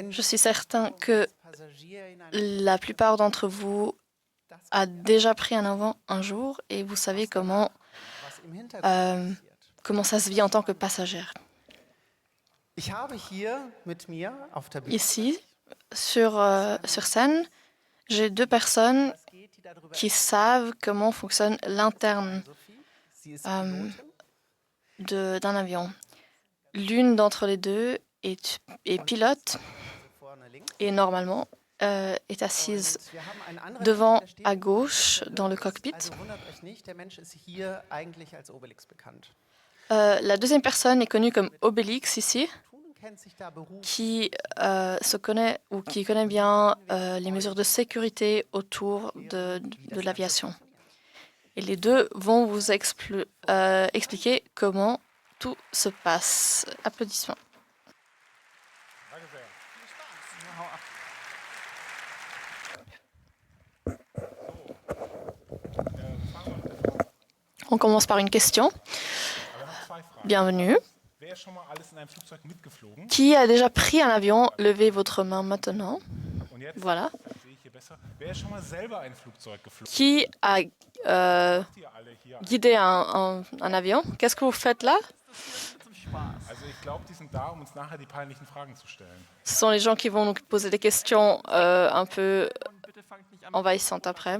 Je suis certain que la plupart d'entre vous a déjà pris un avion un jour et vous savez comment ça se vit en tant que passagère. Ici, sur scène, j'ai deux personnes qui savent comment fonctionne l'interne d'un avion. L'une d'entre les deux est pilote et normalement est assise devant à gauche dans le cockpit. La deuxième personne est connue comme Obélix ici, qui connaît bien les mesures de sécurité autour de l'aviation. Et les deux vont vous expliquer comment tout se passe. Applaudissements. On commence par une question. Bienvenue. Qui a déjà pris un avion? Levez votre main maintenant. Voilà. Qui a guidé un avion? Qu'est-ce que vous faites là? Ce sont les gens qui vont nous poser des questions un peu envahissantes après.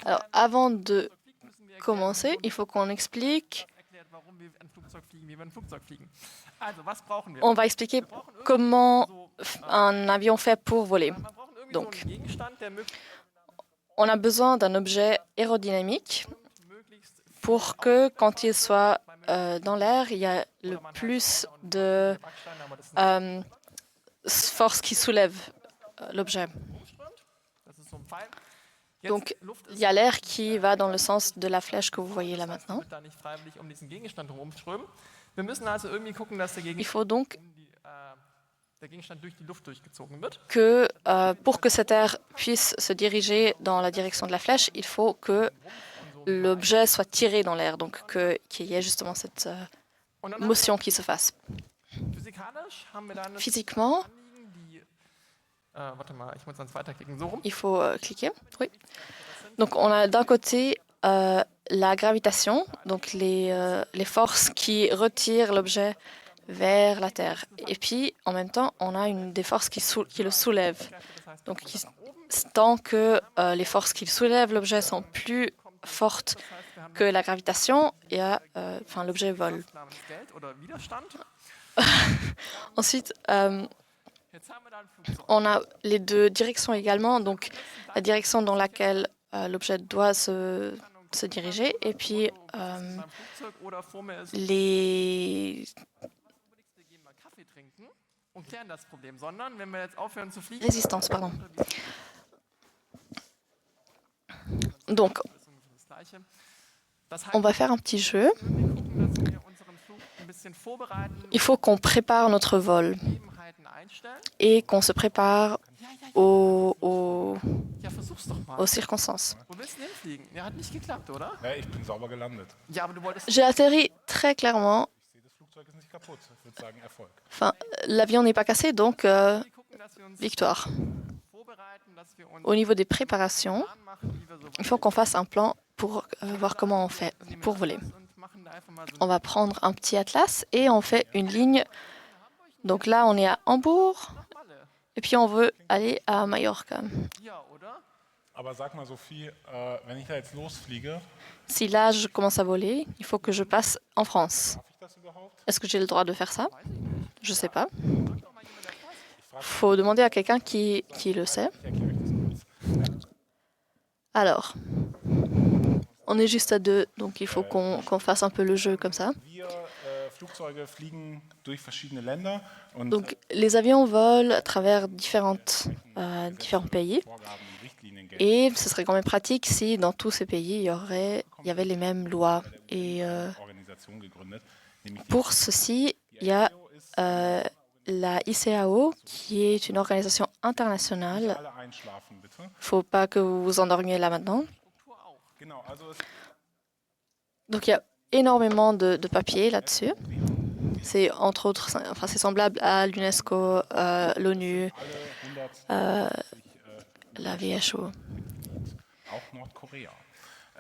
Alors, avant de commencer, il faut qu'on explique. On va expliquer comment un avion fait pour voler. Donc, on a besoin d'un objet aérodynamique pour que, quand il soit dans l'air, il y a le plus de force qui soulève l'objet. Donc, il y a l'air qui va dans le sens de la flèche que vous voyez là maintenant. Il faut donc que, pour que cet air puisse se diriger dans la direction de la flèche, il faut que l'objet soit tiré dans l'air, donc qu'il y ait justement cette motion qui se fasse. Physiquement, il faut cliquer. Oui. Donc, on a d'un côté la gravitation, donc les forces qui retirent l'objet vers la Terre. Et puis, en même temps, on a des forces qui le soulèvent. Donc, tant que les forces qui soulèvent l'objet sont plus fortes que la gravitation, l'objet vole. Ensuite, on a les deux directions également, donc la direction dans laquelle l'objet doit se diriger et puis les résistances, pardon. Donc, on va faire un petit jeu. Il faut qu'on prépare notre vol et qu'on se prépare aux circonstances. J'ai atterri très clairement. Enfin, l'avion n'est pas cassé, donc victoire. Au niveau des préparations, il faut qu'on fasse un plan pour voir comment on fait pour voler. On va prendre un petit atlas et on fait une ligne. Donc là, on est à Hambourg et puis on veut aller à Majorca. Si là, je commence à voler, il faut que je passe en France. Est-ce que j'ai le droit de faire ça? Je ne sais pas. Il faut demander à quelqu'un qui le sait. Alors, on est juste à deux, donc il faut qu'on fasse un peu le jeu comme ça. Donc, les avions volent à travers différents pays. Et ce serait quand même pratique si dans tous ces pays, il y avait les mêmes lois. Et pour ceci, il y a la ICAO, qui est une organisation internationale. Il ne faut pas que vous vous endormiez là maintenant. Donc, il y a énormément de papiers là-dessus. C'est entre autres, enfin, c'est semblable à l'UNESCO, l'ONU, la WHO.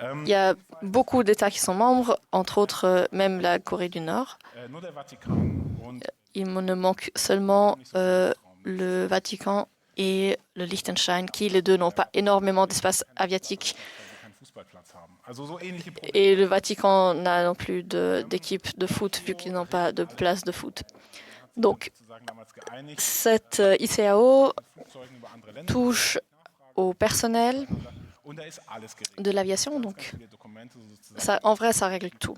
Il y a beaucoup d'États qui sont membres, entre autres même la Corée du Nord. Il ne manque seulement le Vatican et le Liechtenstein, qui les deux n'ont pas énormément d'espace aviatique. Et le Vatican n'a non plus d'équipe de foot, vu qu'ils n'ont pas de place de foot. Donc, cette ICAO touche au personnel de l'aviation, donc ça, en vrai, ça règle tout.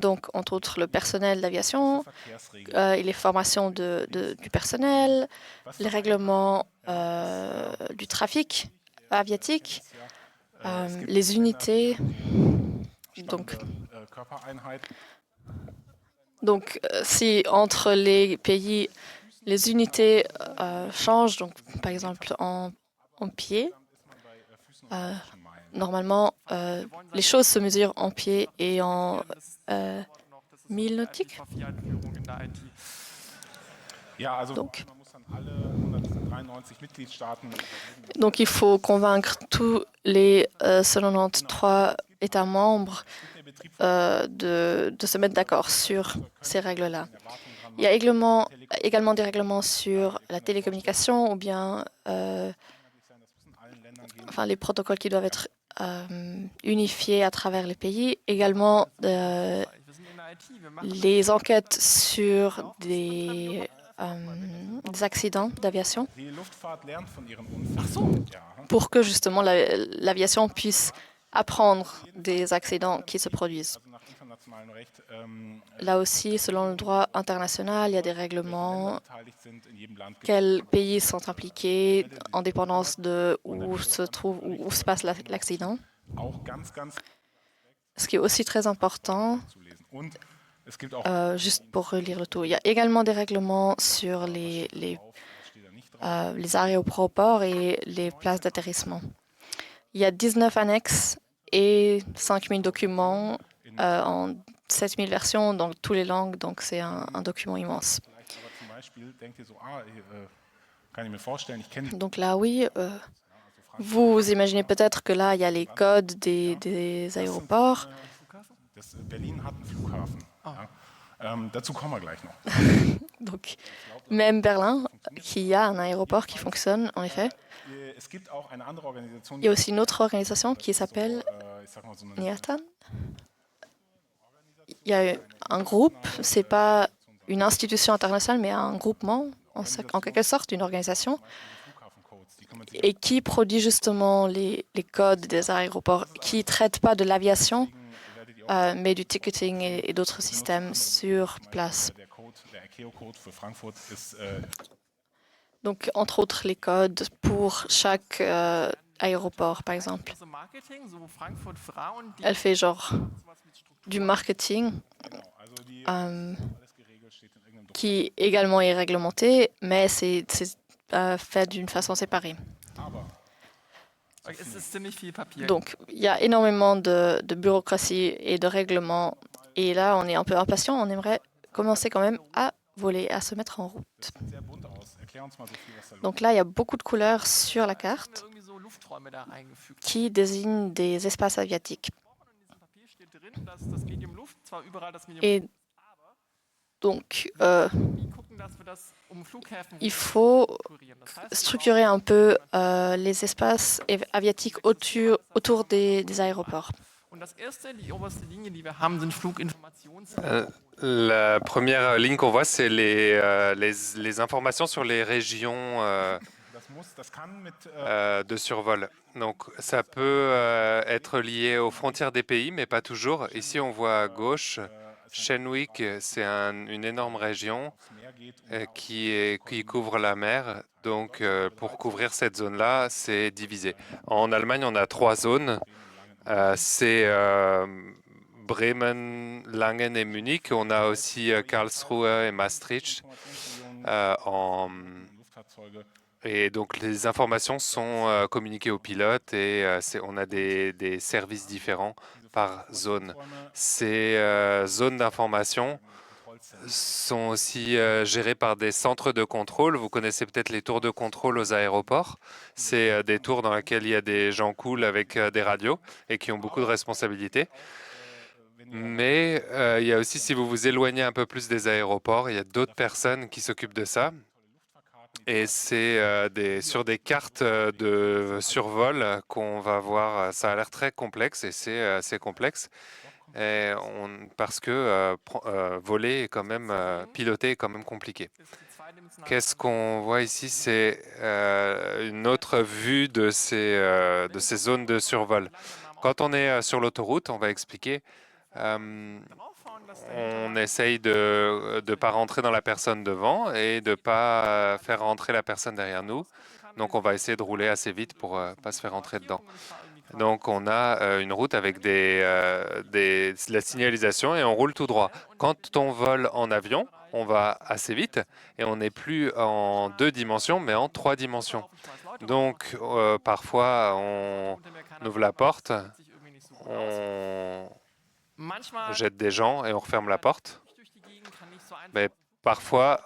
Donc, entre autres, le personnel d'aviation, et les formations du personnel, les règlements du trafic aviatique, les unités. Donc, si entre les pays, les unités changent, donc par exemple en pieds, normalement, les choses se mesurent en pieds et en milles nautiques. Donc, il faut convaincre tous les 93 États membres de se mettre d'accord sur ces règles-là. Il y a également des règlements sur la télécommunication ou bien les protocoles qui doivent être unifiés à travers les pays. Également, les enquêtes sur des accidents d'aviation pour que justement l'aviation puisse apprendre des accidents qui se produisent. Là aussi, selon le droit international, il y a des règlements. Quels pays sont impliqués en dépendance de où se passe l'accident. Ce qui est aussi très important, juste pour relire le tout, il y a également des règlements sur les aéroports et les places d'atterrissement. Il y a 19 annexes et 5000 documents en 7000 versions dans toutes les langues, donc c'est un document immense. Donc là, oui, vous imaginez peut-être que là, il y a les codes des aéroports. Donc, même Berlin, qui a un aéroport qui fonctionne, en effet. Il y a aussi une autre organisation qui s'appelle NIATAN. Il y a un groupe, c'est pas une institution internationale, mais un groupement, en quelque sorte, une organisation, et qui produit justement les codes des aéroports, qui ne traite pas de l'aviation, mais du ticketing et d'autres systèmes sur place. Donc, entre autres, les codes pour chaque aéroport, par exemple. Elle fait genre du marketing qui également est réglementé, mais c'est fait d'une façon séparée. Donc, il y a énormément de bureaucratie et de règlements. Et là, on est un peu impatient. On aimerait commencer quand même à voler, à se mettre en route. Donc là, il y a beaucoup de couleurs sur la carte qui désignent des espaces aviatiques. Et donc, il faut structurer un peu les espaces aviatiques autour des aéroports. La première ligne qu'on voit, c'est les informations sur les régions de survol. Donc, ça peut être lié aux frontières des pays, mais pas toujours. Ici, on voit à gauche, Shenwick, c'est une énorme région qui couvre la mer. Donc, pour couvrir cette zone-là, c'est divisé. En Allemagne, on a 3 zones. C'est Bremen, Langen et Munich. On a aussi Karlsruhe et Maastricht. Et donc les informations sont communiquées aux pilotes et on a des services différents par zone. Ces zones d'information sont aussi gérés par des centres de contrôle. Vous connaissez peut-être les tours de contrôle aux aéroports. C'est des tours dans lesquelles il y a des gens cool avec des radios et qui ont beaucoup de responsabilités. Mais il y a aussi, si vous vous éloignez un peu plus des aéroports, il y a d'autres personnes qui s'occupent de ça. Et c'est sur des cartes de survol qu'on va voir. Ça a l'air très complexe et c'est assez complexe. Parce que voler est quand même, piloter est quand même compliqué. Qu'est-ce qu'on voit ici? C'est une autre vue de ces zones de survol. Quand on est sur l'autoroute, on va expliquer, on essaye de ne pas rentrer dans la personne devant et de ne pas faire rentrer la personne derrière nous. Donc, on va essayer de rouler assez vite pour ne pas se faire rentrer dedans. Donc, on a une route avec la signalisation et on roule tout droit. Quand on vole en avion, on va assez vite et on n'est plus en 2 dimensions, mais en 3 dimensions. Donc, parfois, on ouvre la porte, on jette des gens et on referme la porte. Mais parfois,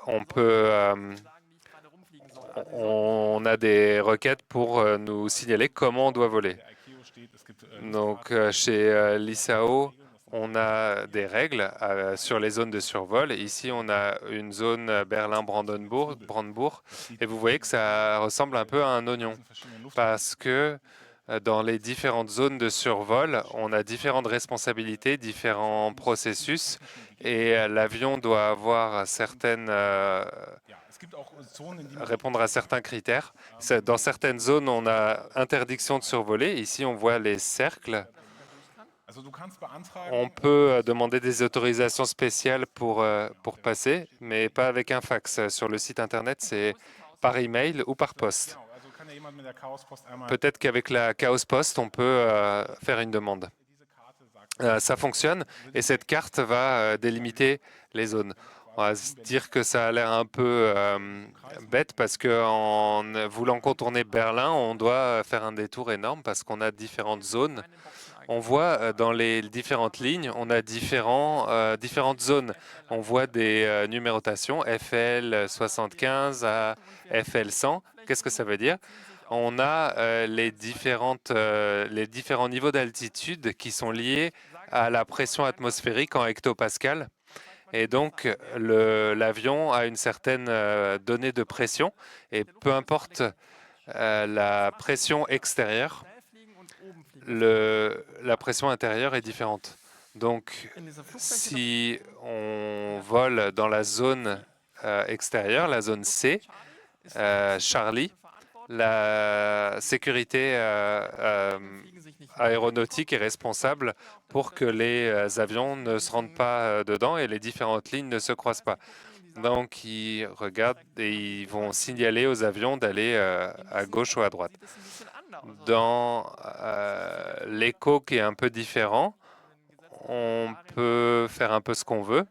on a des requêtes pour nous signaler comment on doit voler. Donc, chez l'ISAO, on a des règles sur les zones de survol. Ici, on a une zone Berlin-Brandenburg, et vous voyez que ça ressemble un peu à un oignon, parce que dans les différentes zones de survol, on a différentes responsabilités, différents processus, et l'avion doit avoir répondre à certains critères. Dans certaines zones, on a interdiction de survoler. Ici, on voit les cercles. On peut demander des autorisations spéciales pour passer, mais pas avec un fax. Sur le site Internet, c'est par email ou par poste. Peut-être qu'avec la Chaos Post, on peut faire une demande. Ça fonctionne et cette carte va délimiter les zones. On va se dire que ça a l'air un peu bête parce qu'en voulant contourner Berlin, on doit faire un détour énorme parce qu'on a différentes zones. On voit dans les différentes lignes, on a différentes zones. On voit des numérotations FL 75 à FL 100. Qu'est-ce que ça veut dire? On a les différents niveaux d'altitude qui sont liés à la pression atmosphérique en hectopascal. Et donc, l'avion a une certaine donnée de pression. Et peu importe la pression extérieure, la pression intérieure est différente. Donc, si on vole dans la zone extérieure, la zone C, Charlie, la sécurité aéronautique est responsable pour que les avions ne se rendent pas dedans et les différentes lignes ne se croisent pas. Donc, ils regardent et ils vont signaler aux avions d'aller à gauche ou à droite. Dans l'écho qui est un peu différent, on peut faire un peu ce qu'on veut.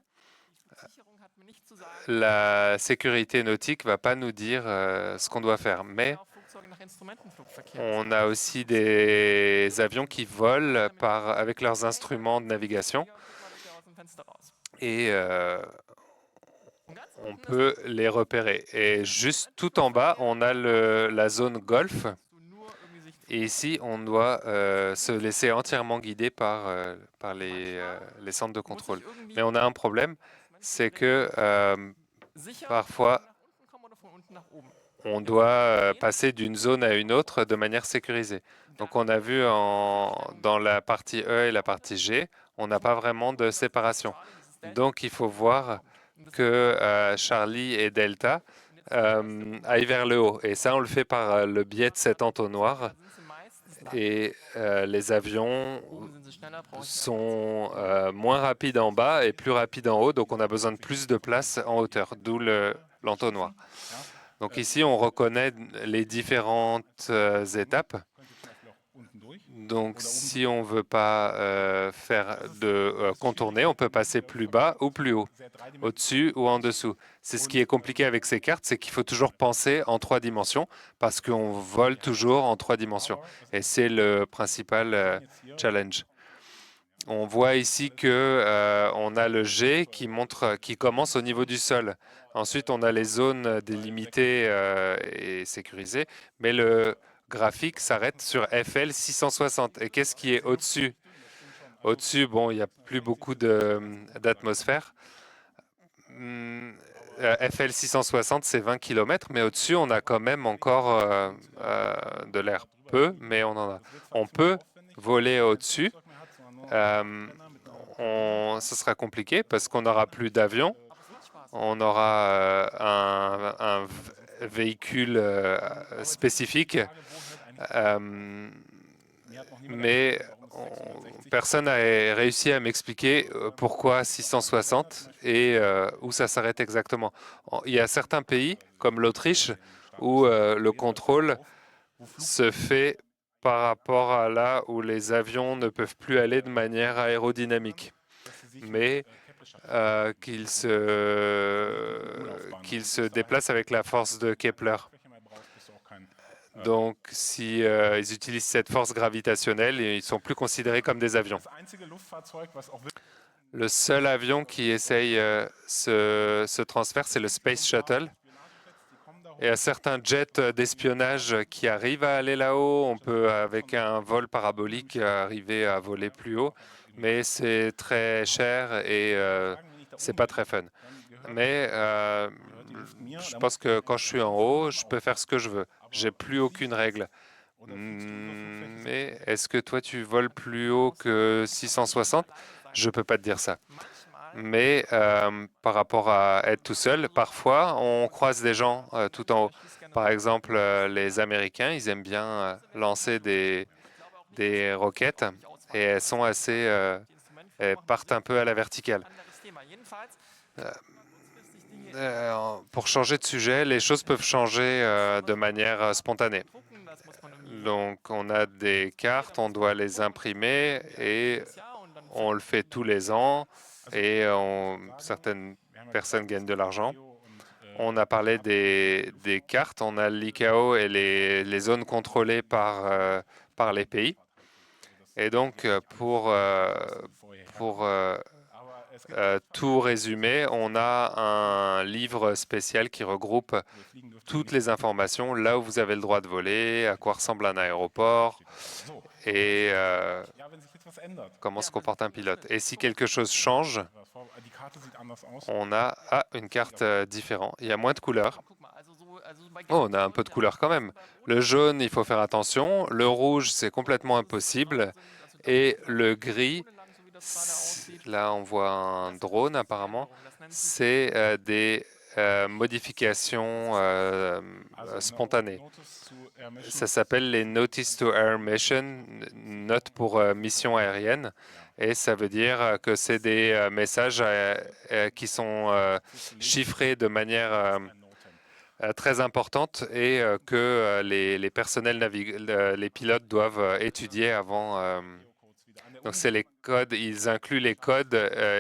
La sécurité nautique ne va pas nous dire ce qu'on doit faire, mais on a aussi des avions qui volent avec leurs instruments de navigation et on peut les repérer. Et juste tout en bas, on a la zone Golfe. Et ici, on doit se laisser entièrement guider par les centres de contrôle. Mais on a un problème, c'est que parfois, on doit passer d'une zone à une autre de manière sécurisée. Donc, on a vu dans la partie E et la partie G, on n'a pas vraiment de séparation. Donc, il faut voir que Charlie et Delta aillent vers le haut. Et ça, on le fait par le biais de cet entonnoir. Et les avions sont moins rapides en bas et plus rapides en haut, donc on a besoin de plus de place en hauteur, d'où l'entonnoir. Donc ici, on reconnaît les différentes étapes. Donc si on ne veut pas contourner, on peut passer plus bas ou plus haut, au-dessus ou en dessous. C'est ce qui est compliqué avec ces cartes, c'est qu'il faut toujours penser en 3 dimensions parce qu'on vole toujours en 3 dimensions. Et c'est le principal challenge. On voit ici que on a le G qui commence au niveau du sol. Ensuite, on a les zones délimitées et sécurisées, mais le graphique s'arrête sur FL 660. Et qu'est-ce qui est au-dessus? Au-dessus, bon, il n'y a plus beaucoup d'atmosphère. FL 660, c'est 20 km, mais au-dessus, on a quand même encore de l'air. Peu, mais on en a. On peut voler au-dessus. Ce sera compliqué parce qu'on n'aura plus d'avion. On aura un véhicule spécifique, mais personne n'a réussi à m'expliquer pourquoi 660 et où ça s'arrête exactement. Il y a certains pays, comme l'Autriche, où le contrôle se fait par rapport à là où les avions ne peuvent plus aller de manière aérodynamique, mais qu'ils se déplacent avec la force de Kepler. Donc, si ils utilisent cette force gravitationnelle, ils ne sont plus considérés comme des avions. Le seul avion qui essaye ce transfert, c'est le Space Shuttle. Il y a certains jets d'espionnage qui arrivent à aller là-haut. On peut, avec un vol parabolique, arriver à voler plus haut, mais c'est très cher et c'est pas très fun. Mais je pense que quand je suis en haut, je peux faire ce que je veux. J'ai plus aucune règle. Mais est-ce que toi, tu voles plus haut que 660? Je peux pas te dire ça. Mais par rapport à être tout seul, parfois, on croise des gens tout en haut. Par exemple, les Américains, ils aiment bien lancer des roquettes et elles sont assez, elles partent un peu à la verticale. Pour changer de sujet, les choses peuvent changer de manière spontanée. Donc, on a des cartes, on doit les imprimer et on le fait tous les ans et certaines personnes gagnent de l'argent. On a parlé des cartes, on a l'ICAO et les zones contrôlées par les pays. Et donc, pour tout résumer, on a un livre spécial qui regroupe toutes les informations, là où vous avez le droit de voler, à quoi ressemble un aéroport et comment se comporte un pilote. Et si quelque chose change, on a une carte différente. Il y a moins de couleurs. Oh, on a un peu de couleurs quand même. Le jaune, il faut faire attention. Le rouge, c'est complètement impossible. Et le gris, là, on voit un drone apparemment. C'est des modifications spontanées. Ça s'appelle les Notice to Air Mission, note pour mission aérienne. Et ça veut dire que c'est des messages qui sont chiffrés de manière très importante et que les personnels les pilotes doivent étudier avant. Donc c'est les codes, ils incluent les codes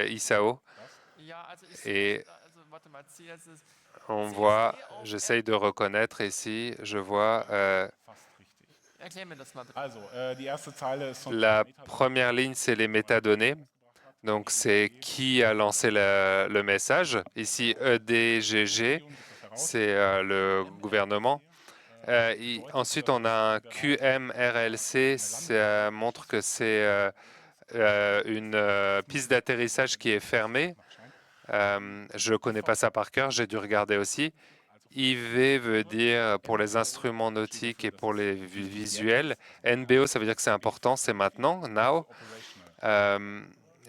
ISAO et on voit, j'essaye de reconnaître ici, je vois la première ligne, c'est les métadonnées. Donc c'est qui a lancé le message. Ici EDGG, c'est le gouvernement. Ensuite, on a un QMRLC, ça montre que c'est une piste d'atterrissage qui est fermée. Je ne connais pas ça par cœur, j'ai dû regarder aussi. IV veut dire pour les instruments nautiques et pour les visuels. NBO, ça veut dire que c'est important, c'est maintenant, now.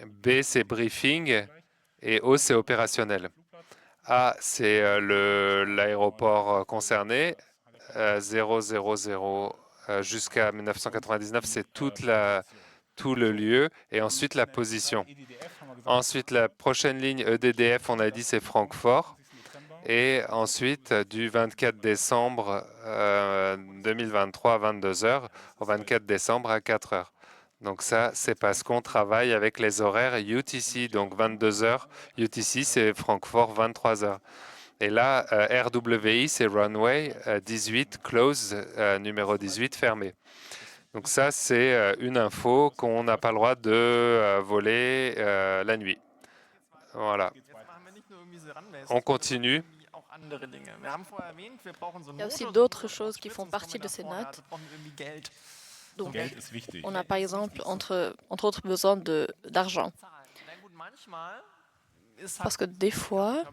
B, c'est briefing et O, c'est opérationnel. A, c'est l'aéroport concerné. 000 jusqu'à 1999, c'est tout le lieu et ensuite la position. Ensuite, la prochaine ligne EDDF, on a dit, c'est Francfort. Et ensuite, du 24 décembre 2023 à 22 heures au 24 décembre à 4 heures. Donc ça, c'est parce qu'on travaille avec les horaires UTC, donc 22 heures. UTC, c'est Francfort, 23 heures. Et là, RWI, c'est runway 18, close, numéro 18, fermé. Donc ça, c'est une info qu'on n'a pas le droit de voler la nuit. Voilà. On continue. Il y a aussi d'autres choses qui font partie de ces notes. Donc, on a par exemple, entre autres, besoin d'argent. Parce que des fois,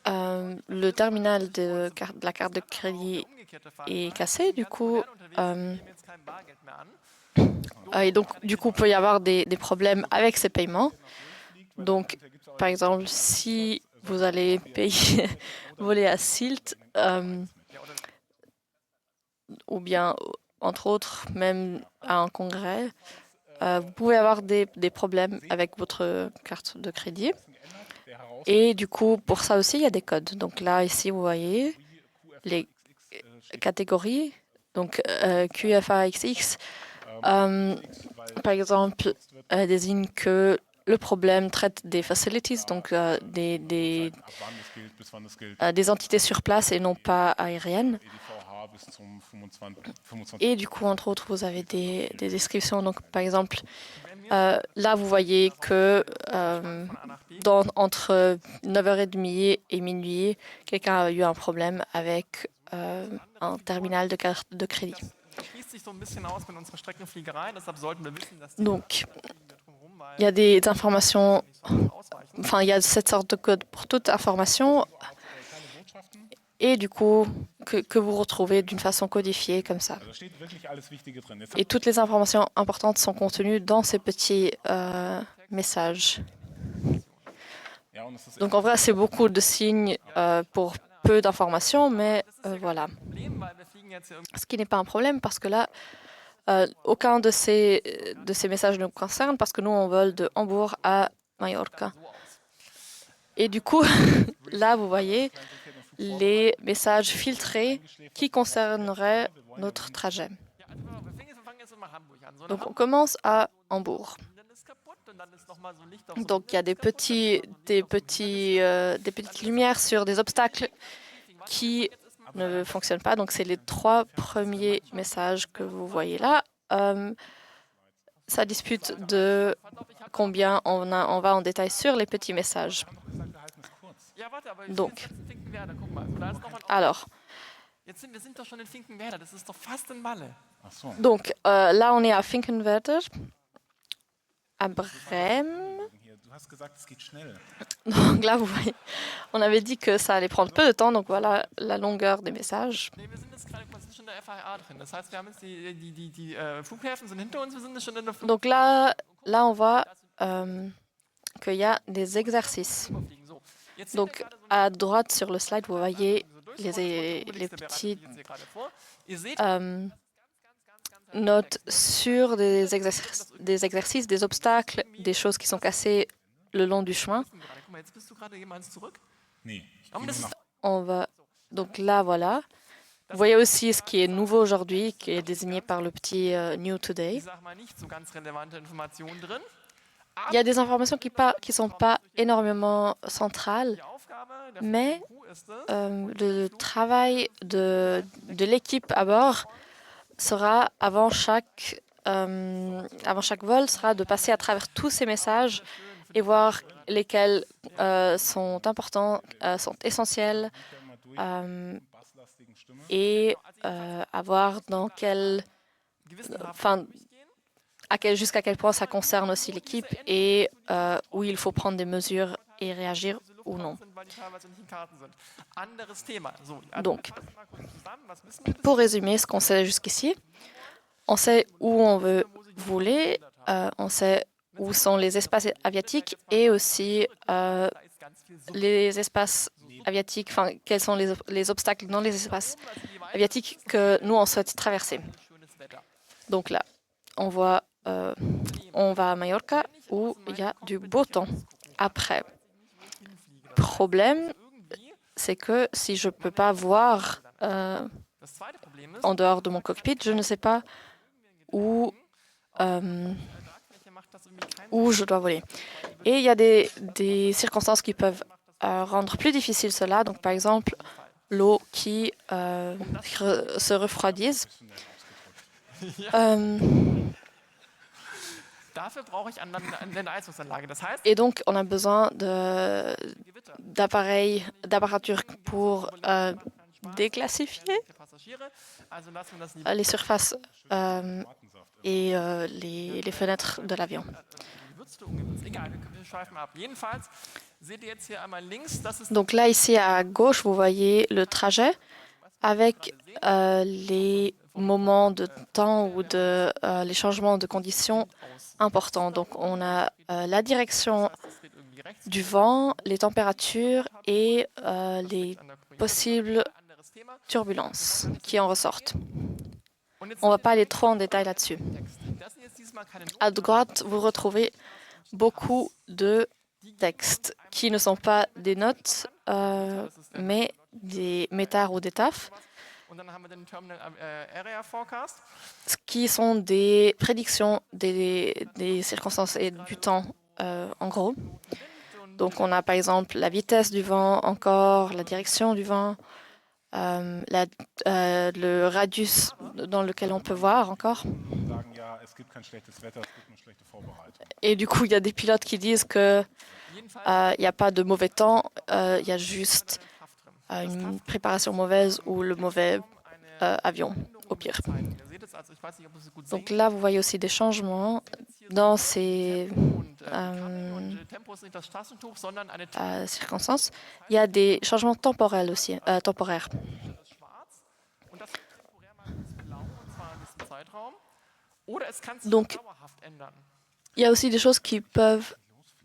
le terminal de la carte de crédit est cassé, du coup, et donc, du coup, il peut y avoir des problèmes avec ces paiements. Donc, par exemple, si vous allez payer, voler à Sylt, ou bien, entre autres, même à un congrès, vous pouvez avoir des problèmes avec votre carte de crédit. Et du coup, pour ça aussi, il y a des codes. Donc là, ici, vous voyez les catégories. Donc QFAXX, par exemple, désigne que le problème traite des facilities, donc des entités sur place et non pas aériennes. Et du coup, entre autres, vous avez des descriptions. Donc, par exemple, là, vous voyez que entre 9h30 et minuit, quelqu'un a eu un problème avec un terminal de carte de crédit. Donc, il y a des informations, enfin, il y a cette sorte de code pour toute information, et du coup, que vous retrouvez d'une façon codifiée comme ça. Et toutes les informations importantes sont contenues dans ces petits messages. Donc en vrai, c'est beaucoup de signes pour peu d'informations, mais voilà. Ce qui n'est pas un problème parce que là, aucun de ces messages nous concerne parce que nous, on vole de Hambourg à Mallorca. Et du coup, là, vous voyez les messages filtrés qui concerneraient notre trajet. Donc on commence à Hambourg. Donc il y a des petites lumières sur des obstacles qui ne fonctionnent pas. Donc c'est les 3 premiers messages que vous voyez là. Ça dispute de combien on va en détail sur les petits messages. Donc, alors. Donc là, on est à Finkenwerder, à Brême. Donc là, vous voyez, on avait dit que ça allait prendre peu de temps, donc voilà la longueur des messages. Donc là on voit qu'il y a des exercices. Donc à droite sur le slide, vous voyez les petites notes sur des exercices, des obstacles, des choses qui sont cassées le long du chemin. On va donc là, voilà. Vous voyez aussi ce qui est nouveau aujourd'hui, qui est désigné par le petit New Today. Il y a des informations qui ne sont pas énormément centrales, mais le travail de l'équipe à bord sera, avant chaque vol, sera de passer à travers tous ces messages et voir lesquels sont importants, sont essentiels, et à voir dans jusqu'à quel point ça concerne aussi l'équipe et où il faut prendre des mesures et réagir ou non. Donc, pour résumer ce qu'on sait jusqu'ici, on sait où on veut voler, on sait où sont les espaces aviatiques et aussi les espaces aviatiques, enfin, quels sont les obstacles dans les espaces aviatiques que nous, on souhaite traverser. Donc là, on va à Mallorca où il y a du beau temps. Après, problème, c'est que si je ne peux pas voir en dehors de mon cockpit, je ne sais pas où je dois voler. Et il y a des circonstances qui peuvent rendre plus difficile cela. Donc, par exemple, l'eau qui se refroidisse. Euh, et donc, on a besoin d'apparature pour déclassifier les surfaces et les fenêtres de l'avion. Donc là, ici à gauche, vous voyez le trajet avec les moments de temps ou les changements de conditions importants. Donc on a la direction du vent, les températures et les possibles turbulences qui en ressortent. On ne va pas aller trop en détail là-dessus. À droite, vous retrouvez beaucoup de textes qui ne sont pas des notes, mais des métars ou des tafs, qui sont des prédictions des circonstances et du temps, en gros. Donc, on a par exemple la vitesse du vent, encore la direction du vent, le radius dans lequel on peut voir encore. Et du coup, il y a des pilotes qui disent que il n'y a pas de mauvais temps, il y a juste une préparation mauvaise ou le mauvais avion, au pire. Donc là, vous voyez aussi des changements dans ces circonstances. Il y a des changements temporels aussi, temporaires. Donc, il y a aussi des choses qui peuvent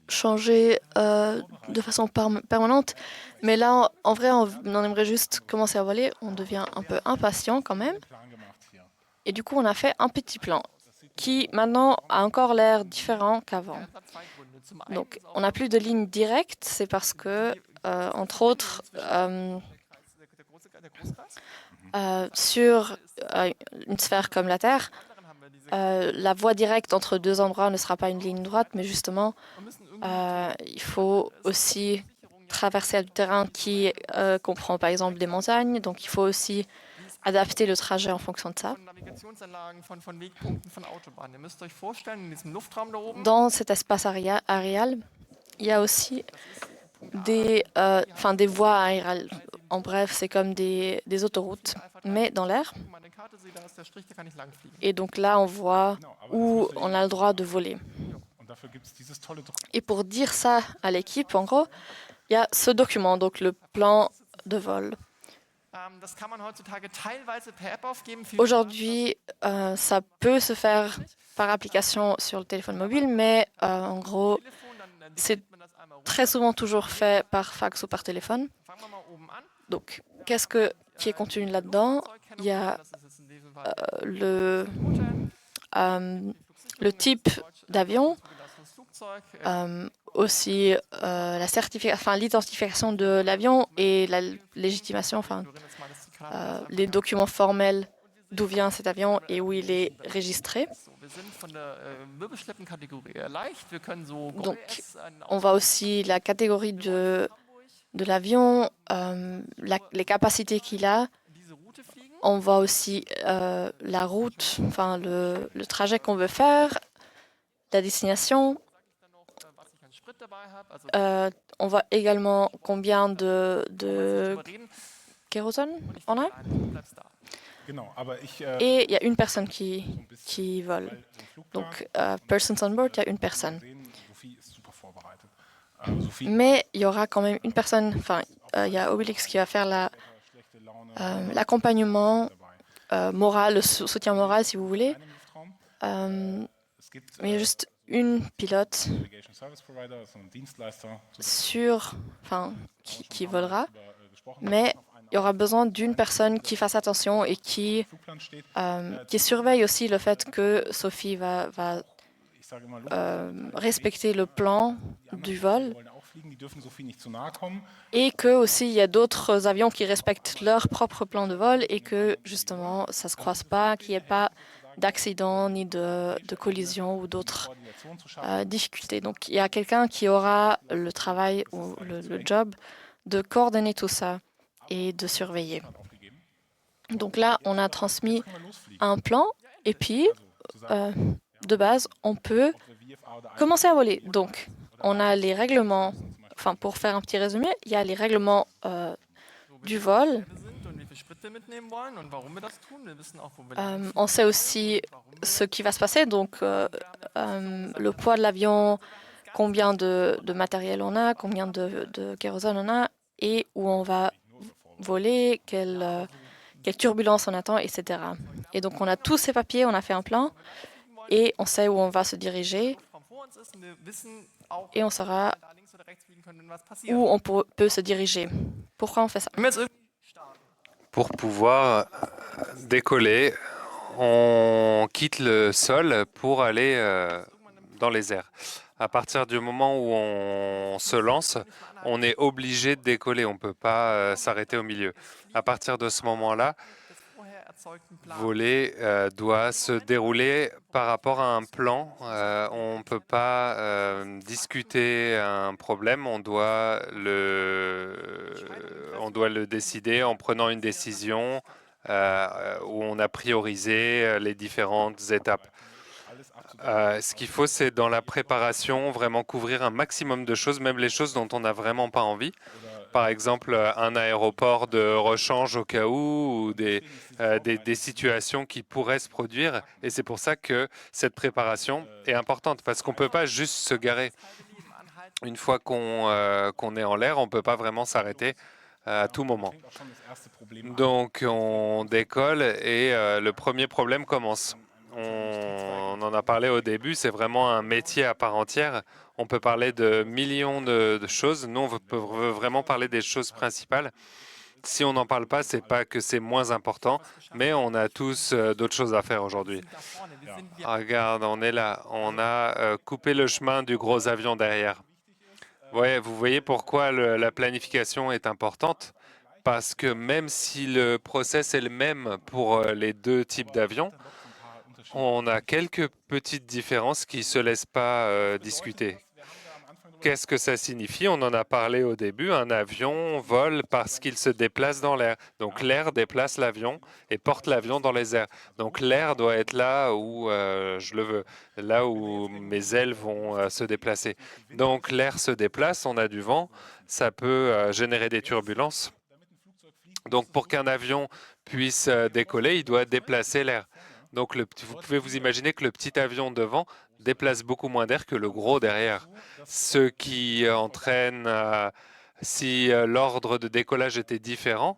changer de façon permanente. Mais là, en vrai, on aimerait juste commencer à voler. On devient un peu impatient quand même. Et du coup, on a fait un petit plan qui maintenant a encore l'air différent qu'avant. Donc, on n'a plus de ligne directe. C'est parce que, entre autres, sur une sphère comme la Terre, la voie directe entre deux endroits ne sera pas une ligne droite, mais justement, il faut aussi traverser du terrain qui comprend par exemple des montagnes, donc il faut aussi adapter le trajet en fonction de ça. Dans cet espace aérial, il y a aussi des voies aériales. En bref, c'est comme des autoroutes, mais dans l'air. Et donc là, on voit où on a le droit de voler. Et pour dire ça à l'équipe, en gros, il y a ce document, donc le plan de vol. Aujourd'hui, ça peut se faire par application sur le téléphone mobile, mais en gros, c'est très souvent toujours fait par fax ou par téléphone. Donc, qui est contenu là-dedans? Il y a le type d'avion, aussi l'identification de l'avion et la légitimation, les documents formels d'où vient cet avion et où il est registré. Donc, on voit aussi la catégorie de l'avion, les capacités qu'il a. On voit aussi la route, le trajet qu'on veut faire, la destination. On voit également combien de kérosène on a. Et il y a une personne qui vole. Donc, persons on board, il y a une personne. Mais il y aura quand même une personne, il y a Obelix qui va faire l'accompagnement moral, le soutien moral si vous voulez. Mais il y a juste une pilote qui volera, mais il y aura besoin d'une personne qui fasse attention et qui surveille aussi le fait que Sophie va respecter le plan du vol et que aussi il y a d'autres avions qui respectent leur propre plan de vol et que justement ça se croise pas, qu'il n'y ait pas d'accident ni de collision ou d'autres difficultés. Donc il y a quelqu'un qui aura le travail ou le job de coordonner tout ça et de surveiller. Donc là, on a transmis un plan Et puis, de base, on peut commencer à voler. Donc, on a les règlements, enfin, pour faire un petit résumé, il y a les règlements du vol. On sait aussi ce qui va se passer, donc le poids de l'avion, combien de matériel on a, combien de kérosène on a, et où on va voler, quelle turbulence on attend, etc. Et donc on a tous ces papiers, on a fait un plan, et on sait où on va se diriger, et on saura où on peut se diriger. Pourquoi on fait ça? Pour pouvoir décoller, on quitte le sol pour aller dans les airs. À partir du moment où on se lance, on est obligé de décoller, on ne peut pas s'arrêter au milieu. À partir de ce moment-là, voler doit se dérouler par rapport à un plan. On ne peut pas discuter un problème, on doit le décider en prenant une décision où on a priorisé les différentes étapes. Ce qu'il faut, c'est dans la préparation, vraiment couvrir un maximum de choses, même les choses dont on n'a vraiment pas envie. Par exemple, un aéroport de rechange au cas où, ou des situations qui pourraient se produire. Et c'est pour ça que cette préparation est importante, parce qu'on ne peut pas juste se garer. Une fois qu'on est en l'air, on ne peut pas vraiment s'arrêter à tout moment. Donc on décolle et le premier problème commence. On en a parlé au début, c'est vraiment un métier à part entière. On peut parler de millions de choses. Nous, on veut vraiment parler des choses principales. Si on n'en parle pas, c'est pas que c'est moins important, mais on a tous d'autres choses à faire aujourd'hui. Regarde, on est là. On a coupé le chemin du gros avion derrière. Ouais, vous voyez pourquoi la planification est importante? Parce que même si le process est le même pour les deux types d'avions, on a quelques petites différences qui ne se laissent pas discuter. Qu'est-ce que ça signifie? On en a parlé au début. Un avion vole parce qu'il se déplace dans l'air. Donc l'air déplace l'avion et porte l'avion dans les airs. Donc l'air doit être là où je le veux, là où mes ailes vont se déplacer. Donc l'air se déplace, on a du vent, ça peut générer des turbulences. Donc pour qu'un avion puisse décoller, il doit déplacer l'air. Donc vous pouvez vous imaginer que le petit avion devant déplace beaucoup moins d'air que le gros derrière. Ce qui entraîne, si l'ordre de décollage était différent,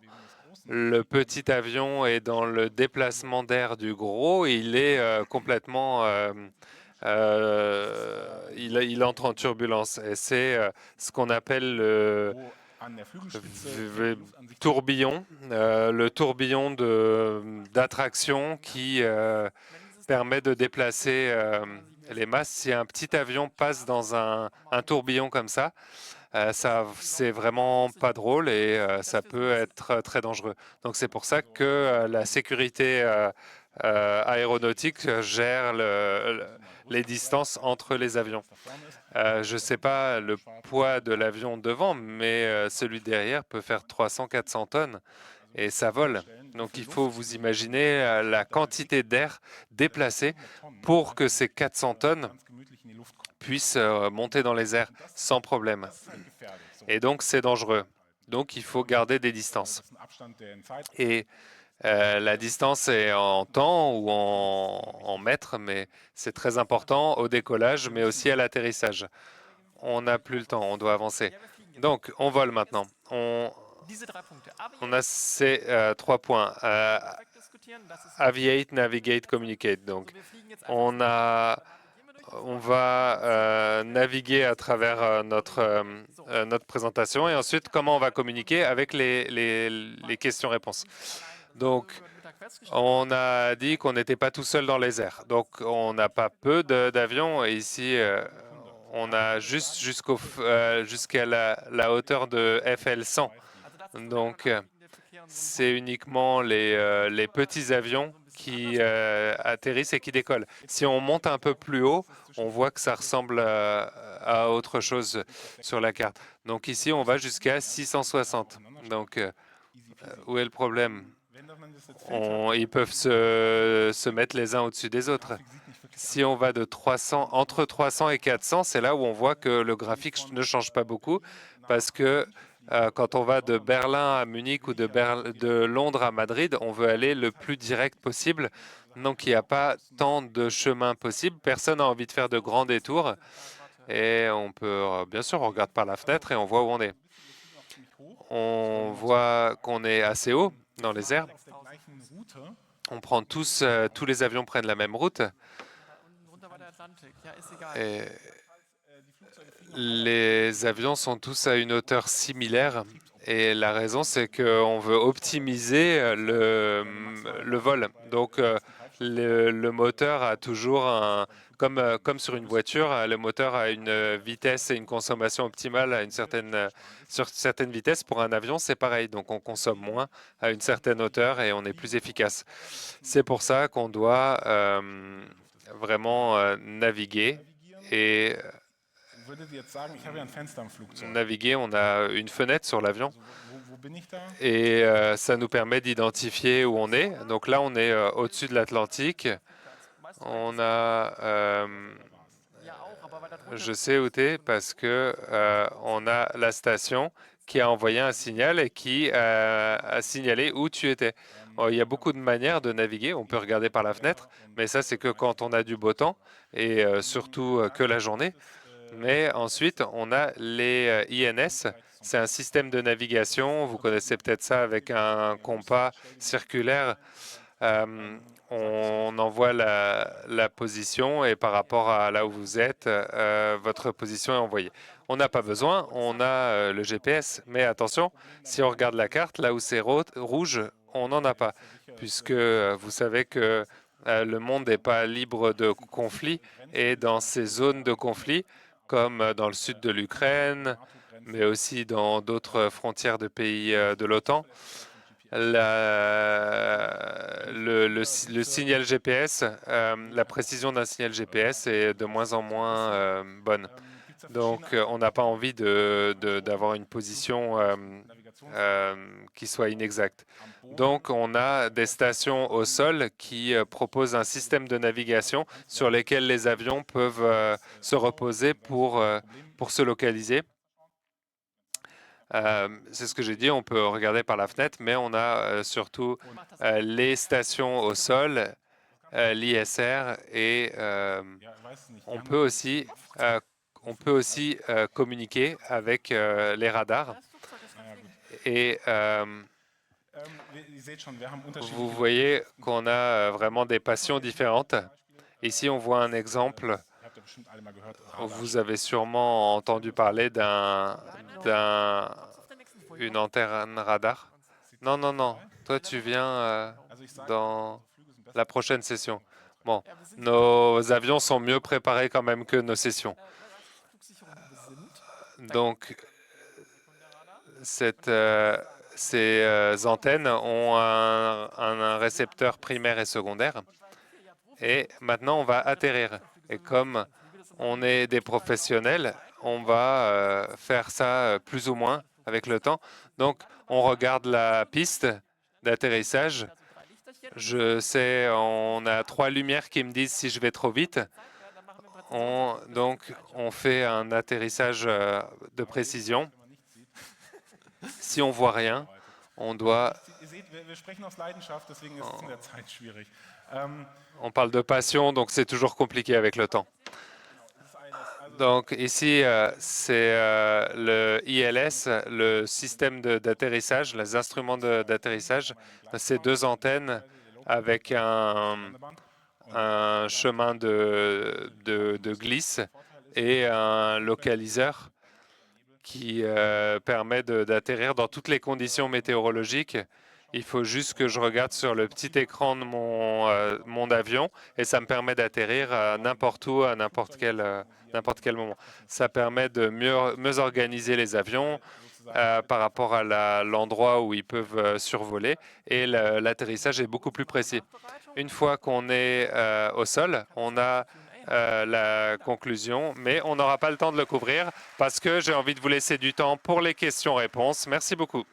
le petit avion est dans le déplacement d'air du gros, et il est complètement... il entre en turbulence. Et c'est ce qu'on appelle le tourbillon, le tourbillon d'attraction qui permet de déplacer les masses. Si un petit avion passe dans un tourbillon comme ça, c'est vraiment pas drôle et ça peut être très dangereux. Donc c'est pour ça que la sécurité aéronautique gère les distances entre les avions. Je ne sais pas le poids de l'avion devant, mais celui derrière peut faire 300-400 tonnes et ça vole. Donc il faut vous imaginer la quantité d'air déplacé pour que ces 400 tonnes puissent monter dans les airs sans problème. Et donc c'est dangereux. Donc il faut garder des distances. Et la distance est en temps ou en mètres, mais c'est très important au décollage, mais aussi à l'atterrissage. On n'a plus le temps, on doit avancer. Donc, on vole maintenant. On a ces 3 points. Aviate, navigate, communicate. Donc, on va naviguer à travers notre présentation et ensuite, comment on va communiquer avec les questions-réponses. Donc, on a dit qu'on n'était pas tout seul dans les airs. Donc, on n'a pas peu d'avions. Et ici, on a juste jusqu'à la hauteur de FL 100. Donc, c'est uniquement les petits avions qui atterrissent et qui décollent. Si on monte un peu plus haut, on voit que ça ressemble à autre chose sur la carte. Donc ici, on va jusqu'à 660. Donc, où est le problème? ils peuvent se mettre les uns au-dessus des autres. Si on va de 300, entre 300 et 400, c'est là où on voit que le graphique ne change pas beaucoup parce que quand on va de Berlin à Munich ou de Londres à Madrid, on veut aller le plus direct possible. Donc, il n'y a pas tant de chemins possibles. Personne n'a envie de faire de grands détours. Et on peut, bien sûr, on regarde par la fenêtre et on voit où on est. On voit qu'on est assez haut dans les airs. On prend tous les avions prennent la même route. Et les avions sont tous à une hauteur similaire. Et la raison, c'est qu'on veut optimiser le vol. Donc, le moteur a toujours comme sur une voiture, le moteur a une vitesse et une consommation optimale à sur certaines vitesses. Pour un avion, c'est pareil. Donc, on consomme moins à une certaine hauteur et on est plus efficace. C'est pour ça qu'on doit vraiment naviguer et naviguer, on a une fenêtre sur l'avion et ça nous permet d'identifier où on est. Donc là, on est au-dessus de l'Atlantique. On a, je sais où tu es parce que on a la station qui a envoyé un signal et qui a signalé où tu étais. Il y a beaucoup de manières de naviguer. On peut regarder par la fenêtre, mais ça, c'est que quand on a du beau temps et surtout que la journée. Mais ensuite, on a les INS. C'est un système de navigation. Vous connaissez peut-être ça avec un compas circulaire. On envoie la position et par rapport à là où vous êtes, votre position est envoyée. On n'a pas besoin, on a le GPS. Mais attention, si on regarde la carte, là où c'est rouge, on n'en a pas. Puisque vous savez que le monde n'est pas libre de conflits. Et dans ces zones de conflit, comme dans le sud de l'Ukraine, mais aussi dans d'autres frontières de pays de l'OTAN, le signal GPS, la précision d'un signal GPS est de moins en moins bonne. Donc, on n'a pas envie d'avoir une position qui soit inexacte. Donc, on a des stations au sol qui proposent un système de navigation sur lesquels les avions peuvent se reposer pour se localiser. C'est ce que j'ai dit, on peut regarder par la fenêtre, mais on a surtout les stations au sol, l'ISR, et on peut aussi communiquer avec les radars. Et vous voyez qu'on a vraiment des passions différentes. Ici, on voit un exemple. Vous avez sûrement entendu parler d'une antenne radar. Non, non, non. Toi, tu viens dans la prochaine session. Bon, nos avions sont mieux préparés quand même que nos sessions. Donc, ces antennes ont un récepteur primaire et secondaire. Et maintenant, on va atterrir. Et comme on est des professionnels, on va faire ça plus ou moins avec le temps. Donc, on regarde la piste d'atterrissage. Je sais, on a 3 lumières qui me disent si je vais trop vite. Donc, on fait un atterrissage de précision. Si on voit rien, on doit... On parle de passion, donc c'est toujours compliqué avec le temps. Donc ici, c'est le ILS, le système d'atterrissage, les instruments d'atterrissage. C'est 2 antennes avec un chemin de glisse et un localiseur qui permet d'atterrir dans toutes les conditions météorologiques. Il faut juste que je regarde sur le petit écran de mon avion et ça me permet d'atterrir n'importe où, à n'importe quel moment. Ça permet de mieux organiser les avions par rapport à l'endroit où ils peuvent survoler et l'atterrissage est beaucoup plus précis. Une fois qu'on est au sol, on a la conclusion, mais on n'aura pas le temps de le couvrir parce que j'ai envie de vous laisser du temps pour les questions-réponses. Merci beaucoup.